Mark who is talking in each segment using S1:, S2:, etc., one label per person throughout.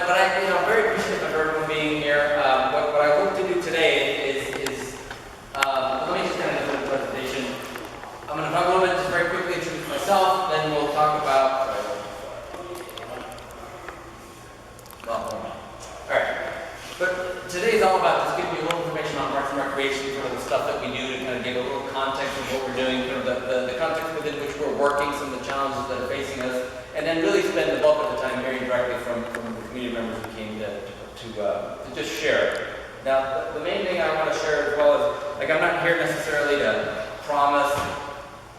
S1: I'm very appreciative of everyone being here. What I hope to do today is let me just kind of do the presentation. I'm going to talk a little bit, just very quickly introduce myself, then we'll talk about. But today is all about just giving you a little information on Parks and Recreation, sort of the stuff that we do to kind of give a little context of what we're doing, kind of the context within which we're working, some of the challenges that are facing us, and then really spend the bulk of the time hearing directly from the community members who came to just share. Now, the main thing I want to share as well is, like, I'm not here necessarily to promise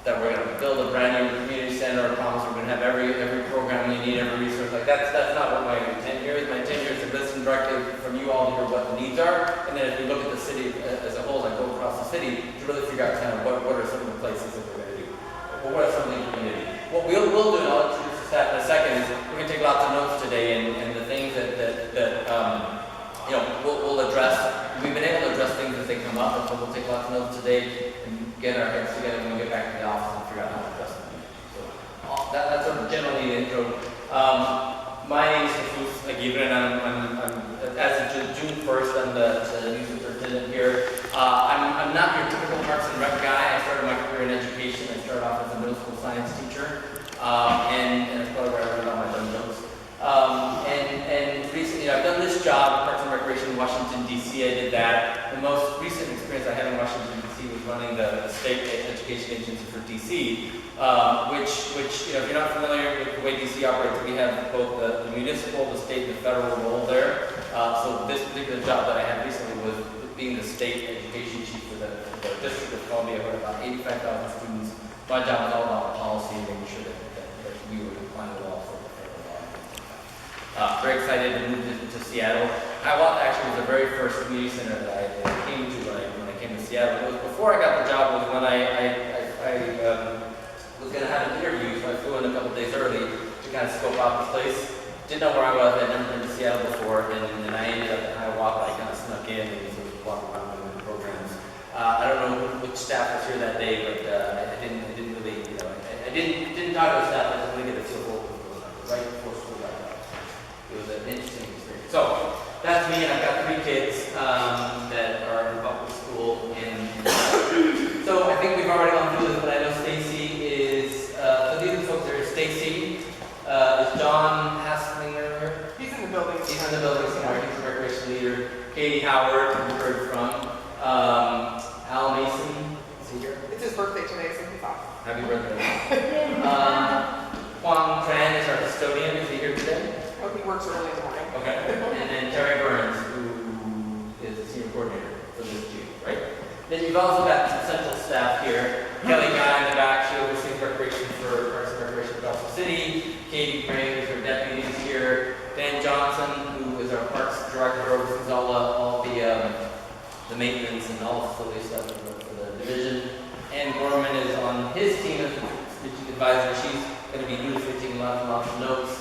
S1: that we're going to build a brand new community center or promise we're going to have every program you need, every resource. Like that's not what my intent here is. My intent here is to listen directly from you all to hear what the needs are, and then as we look at the city as a whole, like go across the city, to really figure out kind of what are some of the places that we're going to do. What are some of the community? What we'll do, and I'll introduce that in a second, is we're going to take lots of notes today, and the things that we'll address. We've been able to address things as they come up, and so we'll take lots of notes today and get our heads together when we get back to the office and figure out how to address them. So that's sort of generally the intro. My name is Aguirre, and I'm as of June 1st, I'm the new superintendent here. I'm not your typical Parks and Rec guy. I started my career in education. I started off as a middle school science teacher, and that's probably where I learned all my dumb jokes. And recently, I've done this job, Parks and Recreation in Washington, D.C. I did that. The most recent experience I had in Washington, D.C. was running the state education agency for D.C., which if you're not familiar with the way D.C. operates, we have both the municipal, the state, and the federal role there. So this particular job that I had recently was being the state education chief for the District of Columbia, with about 85,000 students. My job was all about policy and making sure that we were complying with all sorts of federal law. Very excited to move to Seattle. Hiawatha actually was the very first community center that I came to when I came to Seattle. It was before I got the job, was when I was going to have an interview, so I flew in a couple days early to kind of scope out the place. Didn't know where I was. I'd never been to Seattle before, and I ended up in Hiawatha. I kind of snuck in and sort of walked around doing the programs. I don't know which staff was here that day, but I didn't really, I didn't talk to the staff. I just really get a feel for what was going on right before school got out. It was an interesting experience. So that's me, and I've got 3 kids that are in public school. So I think we've already gone through this, but I know Stacy is. So these are the folks here. Stacy is John Hasslinger here.
S2: He's in the building.
S1: He's in the building somewhere. He's a recreation leader. Katie Howard, who we heard from. Al Mason, is he here?
S2: It's his birthday today, so he's off.
S1: Happy birthday. Huang Tran is our custodian. Is he here today?
S2: Oh, he works early in the morning.
S1: Okay. And then Terry Burns, who is the senior coordinator for this team, right? Then you've also got some central staff here. Kelly Guy in the back, she oversees recreation for Parks and Recreation across the city. Katie Crane is our deputy here. Dan Johnson, who is our parks director, oversees all the maintenance and all the facility stuff for the division. Ann Gorman is on his team as a strategic advisor. She's going to be dutifully taking lots and lots of notes.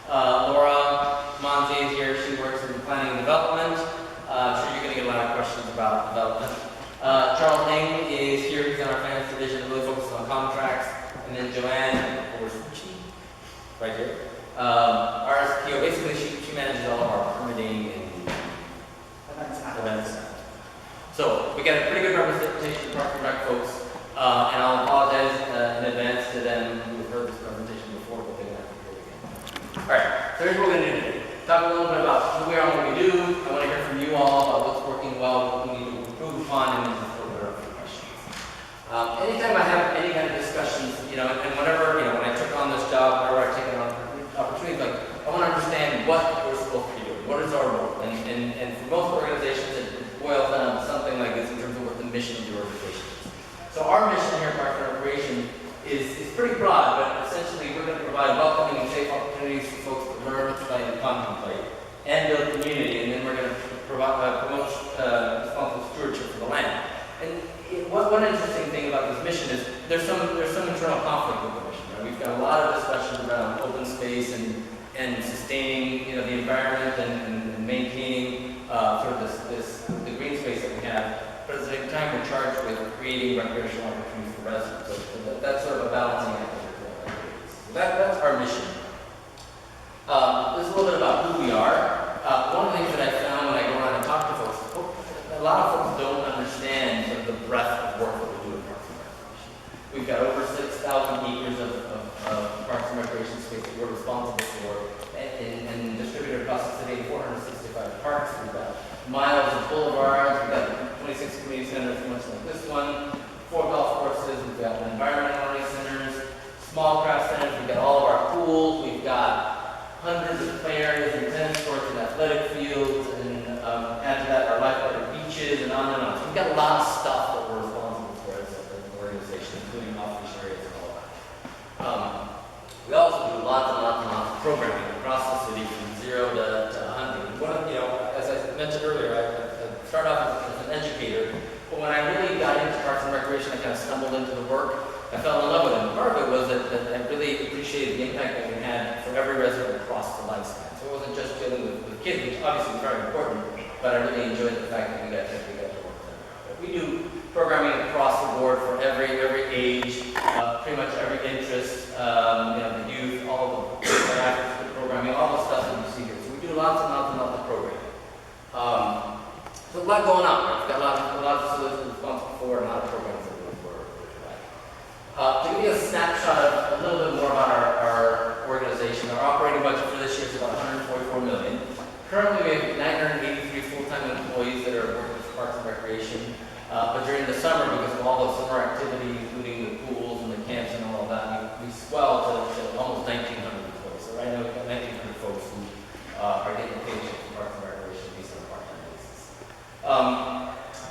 S1: Laura Monzi is here. She works in planning and development. I'm sure you're going to get a lot of questions about development. Charles Ng is here. He's in our finance division, really focused on contracts. And then Joanne Orsucci, right here. RSPO, basically she manages all of our permitting and events. So we got a pretty good representation of Parks and Rec folks. And I'll apologize in advance to them who have heard this presentation before, but they're going to have to hear it again. All right, so here's what we're going to do today. Talk a little bit about who we are and what we do. I want to hear from you all about what's working well, what we need to improve upon, and then just throw it up for questions. Anytime I have any kind of discussions, and whenever, when I took on this job, whenever I take on opportunities, like, I want to understand what we're supposed to be doing. What is our role? And for most organizations, it boils down to something like this in terms of what the mission of the organization is. So our mission here at Parks and Recreation is pretty broad, but essentially we're going to provide welcoming and safe opportunities for folks to learn, play, and contemplate, and build community, and then we're going to promote responsible stewardship for the land. And one interesting thing about this mission is there's some internal conflict with the mission. Right? We've got a lot of discussions around open space and sustaining the environment and maintaining sort of the green space that we have. But at the same time, we're charged with creating recreational opportunities for residents. So that's sort of a balancing act. So that's our mission. This is a little bit about who we are. a lot of stuff that we're responsible for as an organization, including off-leash areas and all that. We also do lots and lots and lots of programming across the city from 0 to 100. As I mentioned earlier, I started off as an educator, but when I really got into Parks and Recreation, I kind of stumbled into the work. I fell in love with it. And part of it was that I really appreciated the impact that we had for every resident across the lifespan. So it wasn't just dealing with kids, which obviously is very important, but I really enjoyed the fact that we got to work with them. But we do programming across the board for every age, pretty much every interest, the youth, all of the after-school programming, all the stuff that you see here. So we do lots and lots and lots of programming. So a lot going on. We've got a lot of facilities we're responsible for, and a lot of programs that we're providing. To give you a snapshot of a little bit more about our organization, our operating budget for this year is about $144 million. Currently, we have 983 full-time employees that are working with Parks and Recreation. But during the summer, because of all the summer activity, including the pools and the camps and all of that, we swell to almost 1,900 employees. So right now, we've got 1,900 folks who are getting paid from Parks and Recreation based on a part-time basis.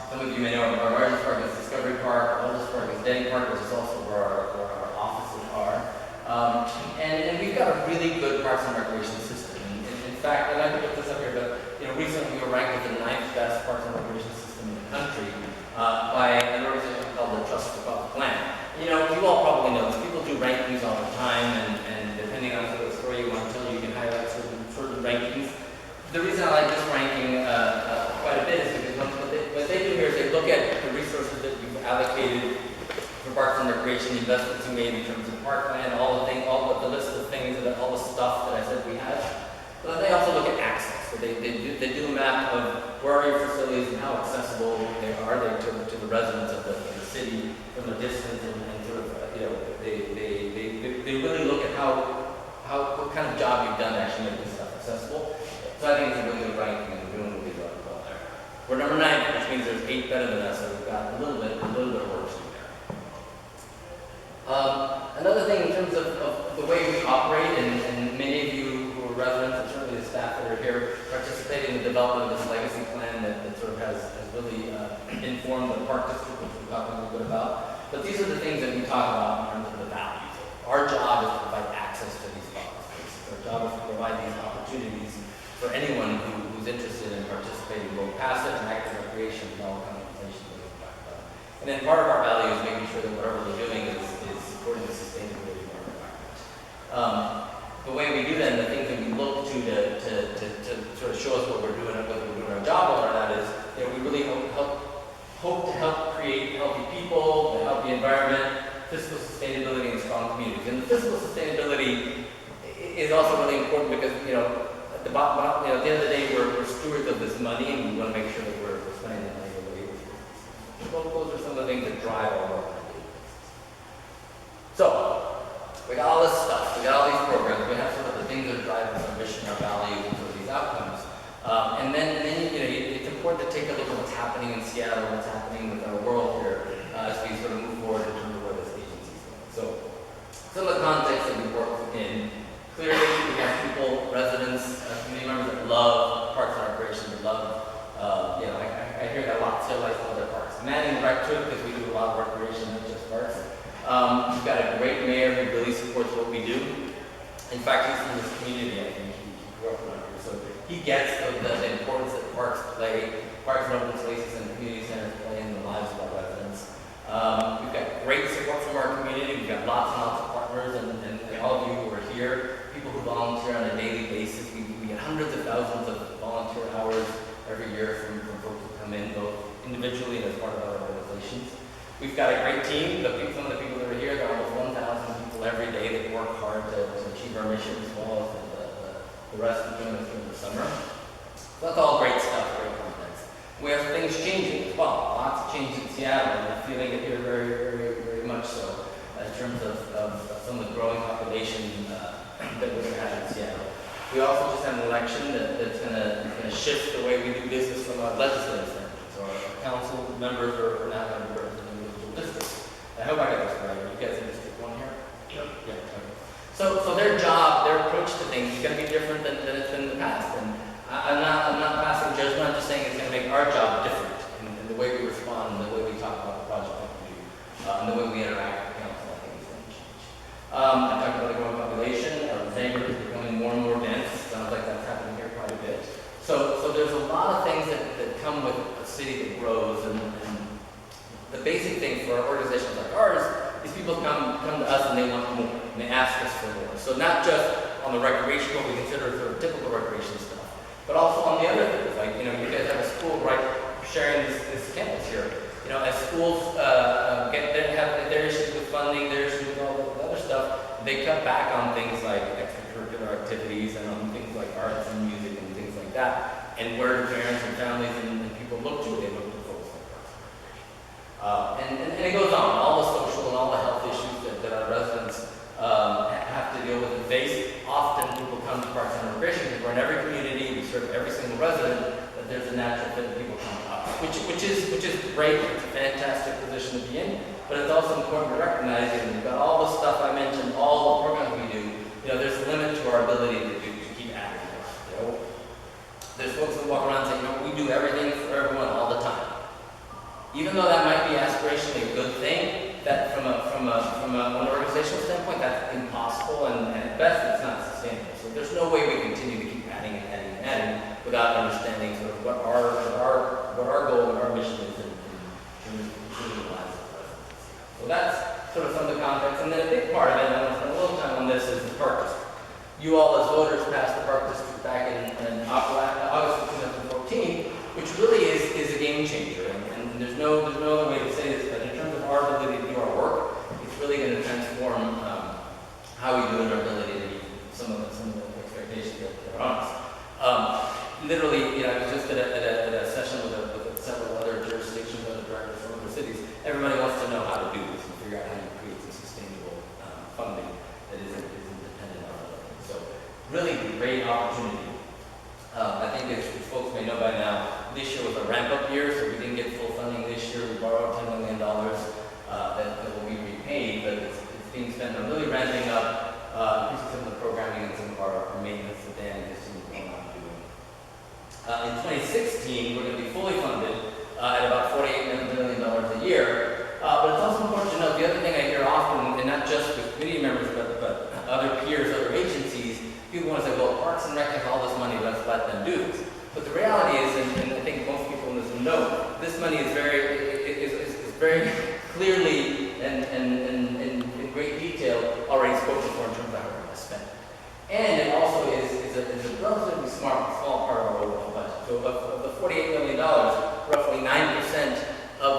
S1: Some of you may know our largest park is Discovery Park, our oldest park is Denny Park, which is also where our offices are. And we've got a really good Parks and Recreation system. In fact, I'd like to put this up here, but recently we were ranked with the 9th best Parks and Recreation system in the country by an organization called the Trust for Public Land. You all probably know this. People do rankings all the time, and depending on the story you want to tell, you can highlight certain rankings. The reason I like this ranking quite a bit is because what they do here is they look at the resources that you've allocated for Parks and Recreation, the investments you made in terms of parkland, all the list of things, all the stuff that I said we had. But they also look at access. So they do a map of where are your facilities and how accessible they are to the residents of the city from a distance, and sort of they really look at what kind of job you've done to actually make this stuff accessible. So I think it's a really good ranking, and we're doing really well there. We're number 9, which means there's 8 better than us, so we've got a little bit of work to do there. Another thing in terms of the way we operate, and many of you who are residents, and certainly the staff that are here, participate in the development of this legacy plan that sort of has really informed the park district, which we'll talk a little bit about. But these are the things that we talk about in terms of the values. Our job is to provide access to these public spaces. Our job is to provide these opportunities for anyone who's interested in participating, both passive and active recreation, and all kinds of information that we'll talk about. And then part of our value is making sure that whatever we're doing is supporting the sustainability of our environment. The way we do that, and the things that we look to sort of show us what we're doing and whether we're doing our job well or not, is we really hope to help create healthy people, a healthy environment, fiscal sustainability, and strong communities. And the fiscal sustainability is also really important because at the bottom, at the end of the day, we're stewards of this money, and we want to make sure that we're spending the money the way we're supposed to. Those are some of the things that drive our work. So, we got all this stuff, we got all these programs, we have some of the things that drive our mission, our values, and sort of these outcomes. And then it's important to take a look at what's happening in Seattle, what's happening with our world here, as we sort of move forward in terms of where this agency is going. So, some of the context that we work in. Clearly, we have people, residents, community members that love Parks and Recreation, that love, I hear that a lot, still like other parks. Manning right to it because we do a lot of recreation, not just parks. We've got a great mayor who really supports what we do. In fact, he's from this community, I think. He grew up around here. So he gets the importance that parks play, parks and open spaces and community centers play in the lives of our residents. We've got great support from our community. We've got lots and lots of partners, and all of you who are here, people who volunteer on a daily basis. We get hundreds of thousands of volunteer hours every year from folks who come in, both individually and as part of our organizations. We've got a great team. Some of the people that are here, there are almost 1,000 people every day that work hard to achieve our mission, as well as the rest of join us during the summer. So that's all great stuff, great context. We have things changing as well. Lots of change in Seattle, and we're feeling it here very, very, very much so in terms of some of the growing population that we're going to have in Seattle. We also just had an election that's going to shift the way we do business from our legislative standpoint. So our council members are now going to be representing individual districts. I hope I got this right. You guys in District 1 here? Yep. Yeah. Okay. So their job, their approach to things is going to be different than it's been in the past. And I'm not passing judgment. I'm just saying it's going to make our job different in the way we respond come with a city that grows, and the basic thing for organizations like ours is people come to us and they want more, and they ask us for more. So not just on the recreation, what we consider sort of typical recreation stuff, but also on the other things, like, you guys have a school right sharing this campus here. As schools have their issues with funding, their issues with all the other stuff, they cut back on things like extracurricular activities and on things like arts and music and things like that. And where do parents and families and people look to? They look to folks like us. And it goes on, all the social and all the health issues that our residents have to deal with and face. Often people come to Parks and Recreation because we're in every community, we serve every single resident, that there's a natural fit that people come to us, which is great. It's a fantastic position to be in, but it's also important to recognize that we've got all the stuff I mentioned, all the programs we do. There's a limit to our ability to keep adding more. There's folks that walk around saying, we do everything for everyone all the time. Even though that might be aspirationally a good thing, that from an organizational standpoint, that's impossible, and at best, it's not sustainable. So there's no way we continue to keep adding and adding and adding without understanding sort of what our goal and our mission is in the lives of residents. So that's sort of some of the context, and then a big part of it, and I want to spend a little time on this, is the park district. You all as voters passed the park district back in August of 2014, which really is a game changer. And there's no other way to say this, but in terms of our ability to do our work, it's really going to transform how we do and our ability to meet some of the expectations that are on us. Literally, I was just at a session with several other jurisdictions, other directors from other cities. Everybody wants to know how to do this and figure out how to create some sustainable funding that isn't dependent on other things. So, really great opportunity. I think as folks may know by now, this year was a ramp-up year, so we didn't get full funding this year. We borrowed $10 million that will be repaid, but it's being spent on really ramping up, increasing some of the programming and some of our maintenance that Dan and his team are doing. In 2016, we're going to be fully funded at about $48 million a year. But it's also important to note, the other thing I hear often, and not just with committee members, but other peers, other agencies, people want to say, well, Parks and Rec has all this money, let's let them do this. But the reality is, and I think most people in this room know, this money is very clearly and in great detail already spoken for in terms of how we're going to spend it. And it also is a relatively small part of our overall budget. So of the $48 million, roughly 9% of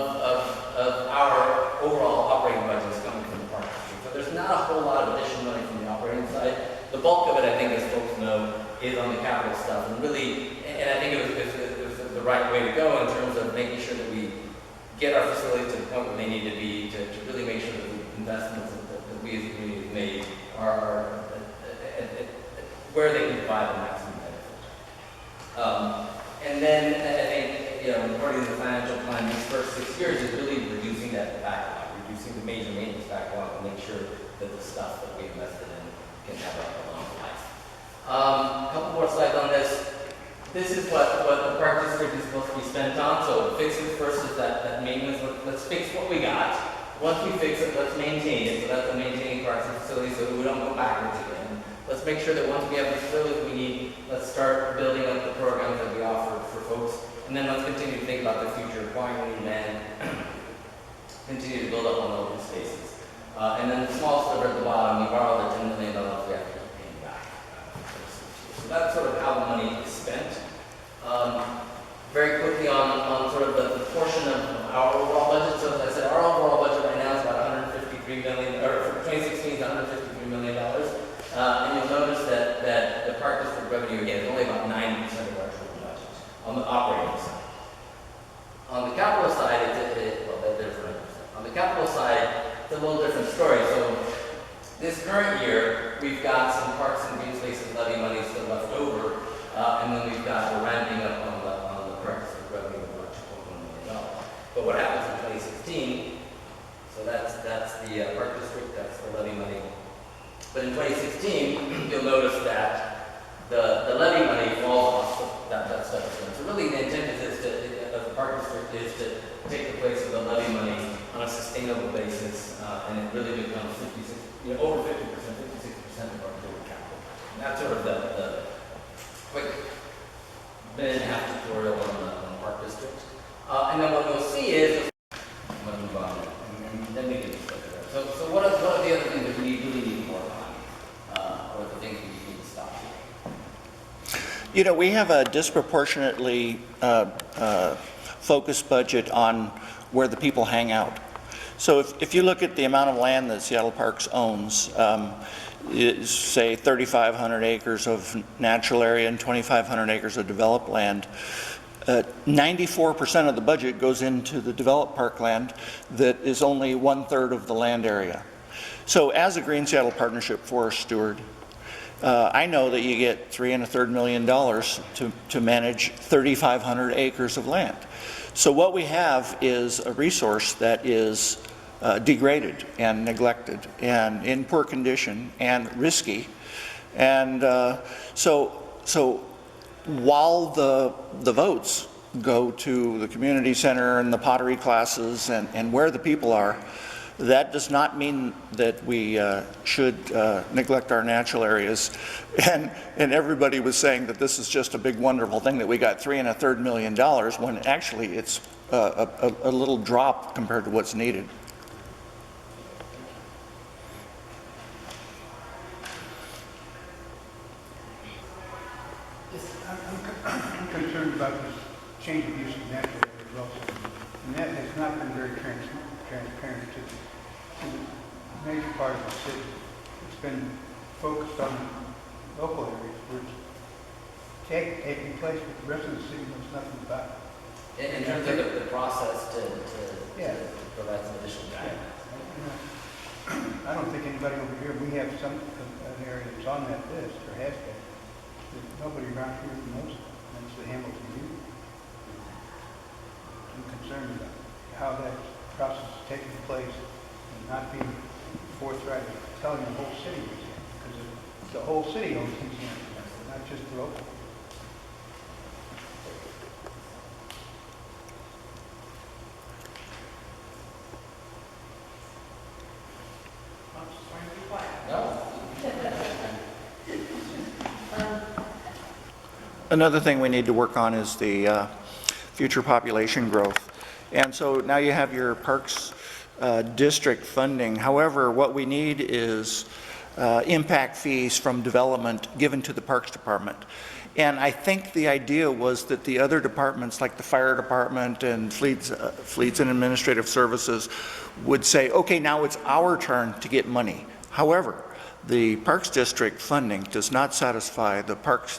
S1: our overall operating budget is coming from the park district. So there's not a whole lot of additional money from the operating side. The bulk of it, I think, as folks know, is on the capital stuff, and really, and I think it was the right way to go in terms of making sure that we get our facilities to the point where they need to be, to really make sure that the investments that we as a community have made are where they can provide the maximum benefit. And then I think, according to the financial plan, these first 6 years is really reducing that backlog, reducing the major maintenance backlog, and make sure that the stuff that we invested in can have a long life. A couple more slides on this. This is what the park district is supposed to be spent on. So fixing first is that maintenance. Let's fix what we got. Once we fix it, let's maintain it. So that's the maintaining parks and facilities so that we don't go backwards again. Let's make sure that once we have the facilities we need, let's start building up the programs that we offer for folks. And then let's continue to think about the future, acquiring new land, continue to build up on open spaces. And then the small sliver at the bottom, we borrow the $10 million we have to keep paying back. So that's sort of how the money is spent. Very quickly on sort of the portion of our overall budget. So as I said, our overall budget right now is about $153 million, or for 2016 is $153 million. And you'll notice that the park district revenue, again, is only about 90% of our total budget on the operating side. On the capital side, there's 90%. On the capital side, it's a little different story. So this current year, we've got some parks and green spaces levy money still left over, and then we've got the ramping up on the park district revenue of about $2.1 million. But what happens in 2016? So that's the park district, that's the levy money. But in 2016, you'll notice that the levy money falls off that stuff. So really, the intent of the park district is to take the place of the levy money on a sustainable basis, and it really becomes over 50%, 56% of our total capital. And that's sort of the quick minute and a half tutorial on the park district. And then what we'll see is, let's move on, and then we can discuss it. So what are the other things that we really need to work on, or the things we need to stop?
S3: You know, we have a disproportionately focused budget on where the people hang out. So if you look at the amount of land that Seattle Parks owns, say 3,500 acres of natural area and 2,500 acres of developed land, 94% of the budget goes into the developed parkland that is only 1/3 of the land area. So as a Green Seattle Partnership Forest Steward, I know that you get $3.25 million to manage 3,500 acres of land. So what we have is a resource that is degraded and neglected and in poor condition and risky. And so while the votes go to the community center and the pottery classes and where the people are, that does not mean that we should neglect our natural areas. And everybody was saying that this is just a big wonderful thing that we got $3.25 million when actually it's a little drop compared to what's needed.
S4: I'm concerned about this change of use of natural areas also. And that has not been very transparent to the major part of the city. It's been focused on local areas where it's taking place, but the rest of the city knows nothing about it.
S1: In terms of the process to provide some additional guidance.
S4: I don't think anybody over here, we have an area that's on that list, or has been. There's nobody around here who knows it. That's the Hamilton View. I'm concerned about how that process is taking place and not being forthright, telling the whole city what's in, because the whole city owns these areas, not just the local.
S2: I'm just trying to be quiet.
S1: No.
S3: Another thing we need to work on is the future population growth. And so now you have your parks district funding. However, what we need is impact fees from development given to the Parks Department. And I think the idea was that the other departments, like the fire department and fleets and administrative services, would say, okay, now it's our turn to get money. However, the Parks District funding does not satisfy the Parks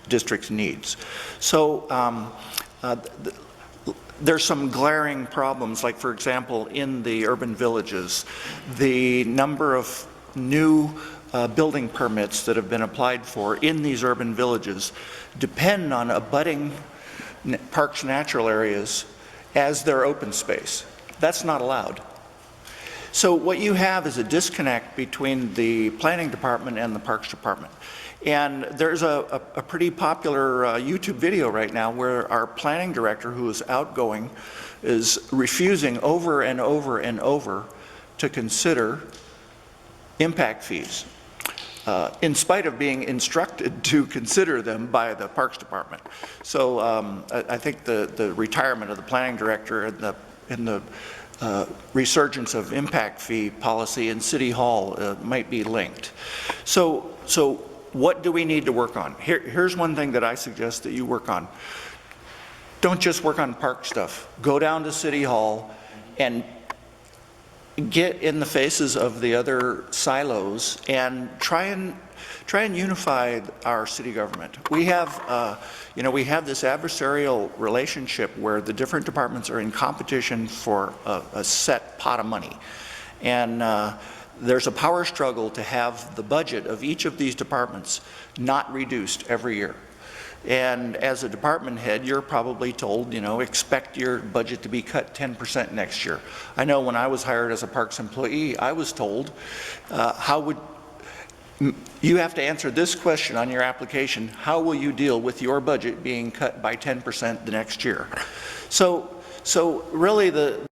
S3: District's needs. So there's some glaring problems, like for example, in the urban villages, the number of new building permits that have been applied for in these urban villages depend on abutting parks natural areas as their open space. That's not allowed. So what you have is a disconnect between the planning department and the parks department. And there's a pretty popular YouTube video right now where our planning director, who is outgoing, is refusing over and over and over to consider impact fees, in spite of being instructed to consider them by the Parks Department. So I think the retirement of the planning director and the resurgence of impact fee policy in City Hall might be linked. So what do we need to work on? Here's one thing that I suggest that you work on. Don't just work on park stuff. Go down to City Hall and get in the faces of the other silos and try and unify our city government. We have, we have this adversarial relationship where the different departments are in competition for a set pot of money. And there's a power struggle to have the budget of each of these departments not reduced every year. And as a department head, you're probably told, expect your budget to be cut 10% next year. I know when I was hired as a parks employee, I was told, you have to answer this question on your application: how will you deal with your budget being cut by 10% the next year? So really the